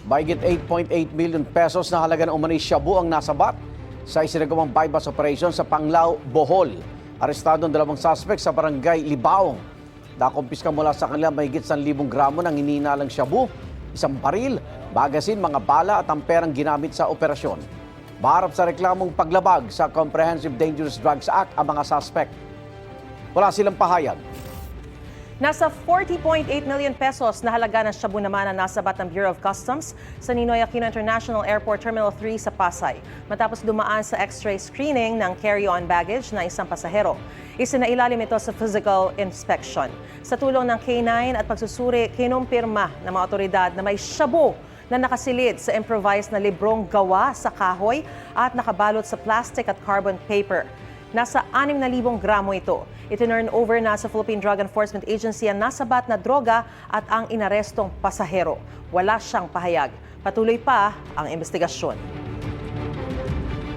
Mahigit 8.8 million pesos na halaga ng umano'y shabu ang nasabat sa isinagawang bypass operation sa Panglao, Bohol. Arestado ang dalawang suspect sa barangay Libaong. Nakumpiska mula sa kanila mahigit 1,000 gramo ng hinihinalang shabu, isang baril, magasin, mga bala at ang perang ginamit sa operasyon. Maharap sa reklamong paglabag sa Comprehensive Dangerous Drugs Act ang mga suspect. Wala silang pahayag. Nasa 40.8 million pesos na halaga ng shabu naman ang nasabat ng Bureau of Customs sa Ninoy Aquino International Airport Terminal 3 sa Pasay matapos dumaan sa x-ray screening ng carry-on baggage na isang pasahero. Isinailalim ito sa physical inspection. Sa tulong ng K9 at pagsusuri, kinumpirma ng mga otoridad na may shabu na nakasilid sa improvised na librong gawa sa kahoy at nakabalot sa plastic at carbon paper. Nasa 6,000 gramo ito. Itinurn over na sa Philippine Drug Enforcement Agency ang nasabat na droga at ang inarestong pasahero. Wala siyang pahayag. Patuloy pa ang investigasyon.